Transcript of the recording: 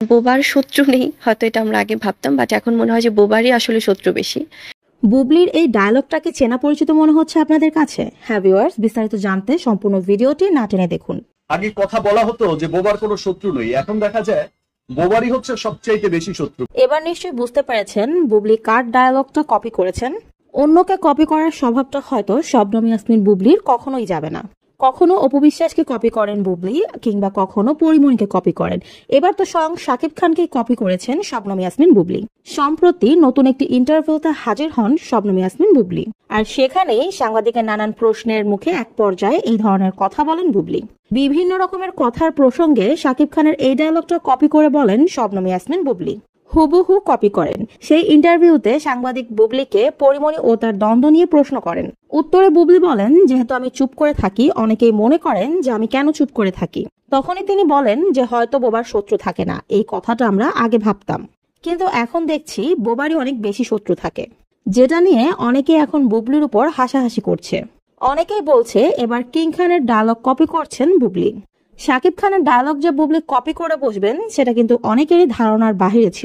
বোবার শত্রু নেই হয়তো, এটা আমরা আগে ভাবতাম, বাট এখন মনে হয় যে বোবারই আসলে শত্রু বেশি। বুবলির এই ডায়লগটাকে চেনা পরিচিত মনে হচ্ছে আপনাদের কাছে? হ্যাঁ ভিউয়ার্স, বিস্তারিত জানতে সম্পূর্ণ ভিডিওটি না টেনে দেখুন। আগে কথা বলা হতো যে বোবার কোনো শত্রু নেই, এখন দেখা যায় বোবারই হচ্ছে সবচাইতে বেশি শত্রু। এবার নিশ্চয়ই বুঝতে পেরেছেন বুবলি কার ডায়লগটা কপি করেছেন। অন্যকে কপি করার স্বভাবটা হয়তো শবনম ইয়াসমিন বুবলির কখনোই যাবে না। কখনো অপু বিশ্বাসকে কপি করেন বুবলি, কিংবা কখনো পরিমণিকে কপি করেন। এবার তো স্বয়ং শাকিব খানকেই কপি করেছেন শবনম ইয়াসমিন বুবলি। সম্প্রতি নতুন একটি ইন্টারভিউতে হাজির হন শবনম ইয়াসমিন বুবলি, আর সেখানেই সাংবাদিকের নানান প্রশ্নের মুখে এক পর্যায়ে এই ধরনের কথা বলেন বুবলি। বিভিন্ন রকমের কথার প্রসঙ্গে শাকিব খানের এই ডায়লগটা কপি করে বলেন শবনম ইয়াসমিন বুবলি, হুবহু কপি করেন। সেই ইন্টারভিউতে সাংবাদিক বুবলিকে পরিমণি ও তার দ্বন্দ্ব নিয়ে প্রশ্ন করেন। উত্তরে বুবলি বলেন, যেহেতু আমি চুপ করে থাকি, অনেকেই মনে করেন যে আমি কেন চুপ করে থাকি। তখনই তিনি বলেন যে হয়তো বোবার শত্রু থাকে না, এই কথাটা আমরা আগে ভাবতাম, কিন্তু এখন দেখছি বোবারই অনেক বেশি শত্রু থাকে, যেটা নিয়ে অনেকেই এখন বুবলির উপর হাসাহাসি করছে। অনেকেই বলছে এবার কিং খানের ডায়লগ কপি করছেন বুবলি। শাকিব খানের ডায়লগ যে বুবলি কপি করে বসবেন সেটা কিন্তু অনেকেরই ধারণার বাহিরে ছিল।